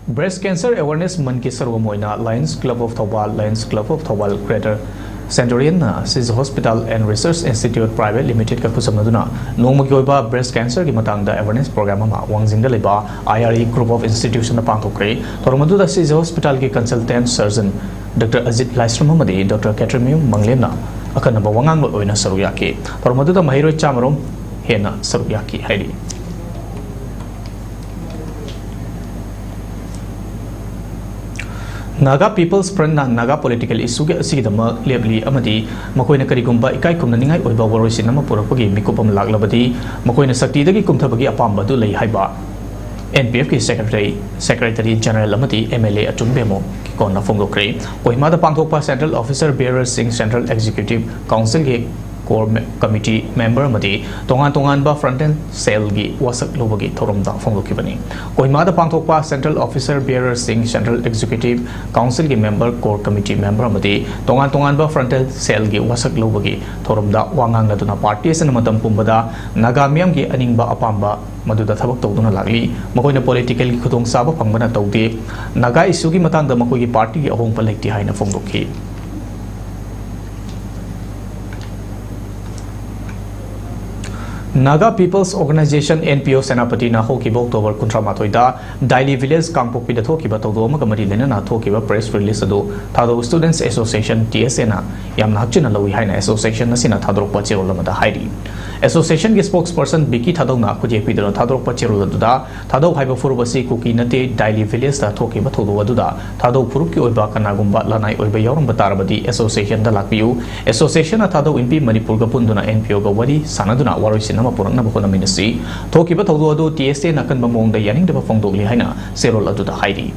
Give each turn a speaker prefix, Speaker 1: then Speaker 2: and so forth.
Speaker 1: Breast Cancer Awareness Month ki sarwamoina Lions Club of Thobal, Lions Club of Thobal Greater Centurion Sis Hospital and Research Institute Private Limited ka kusamnaduna Nongmagi oiba breast cancer ki matangda awareness program ama Wangjing da leba IRE group of institution na pangthokhre tormadu da Sis Hospital ki consultant surgeon Dr. Ajit Laisram amadi Dr. Catherine Manglena akanaba wangang lo oina saruyaki tormadu da mahiroi chamarom hena saruyaki haidi Naga People's Front na Naga political issue ke asigidama lebli amadi makoina karigumba ikai kumna ningai oiba waroisin ama purakpagi mikupam laglabadi makoina sakti dagi kumthabagi apamba du lei haiba NPF ki secretary general amadi MLA atumbemo ki konna phongokre kohima da pangthokpa central officer bearer Singh Central Executive Council ge core committee member amadi tongan ba front end cell gi wasak lobagi thoromda phongokibani kohima da pangthokpa central officer bearer Singh Central Executive Council gi member core committee member amadi tongan ba front end cell gi wasak lobagi thoromda wangang laduna party sen matam pumbada nagamiam gi aningba apamba maduda thabak tawduna lagli makoina political gi khudong saba phangmana tawde naga issue gi matangda makoi gi party gi ahong palekti haina phongdokhi Naga People's Organization NPO Senapati na hokiba October 18 da Daily Village Kangpokpi da thokiba tawdoma kamari lena na thokiba press release adu thado Students Association TSA na yamna hakchina lawi haina association na sina thadrokpa chirolama da hairi Association ki spokesperson Biki Thadau na khuje pidano thadrokpa chirol adu da thadau haiba furubasi kuki nate Daily Village da thokiba thodo adu da thadau furup ki oiba kanagumba lanai oiba yawram batarabadi association da lakpiu association na thadau inpi Manipur ga punduna NPO ga wari sanaduna waroisin Purana Bakona Ministry, Tokiba Todo TSA Nakan Bamong the Yanning the Fongdogli Haina, Serol Adu the Heidi.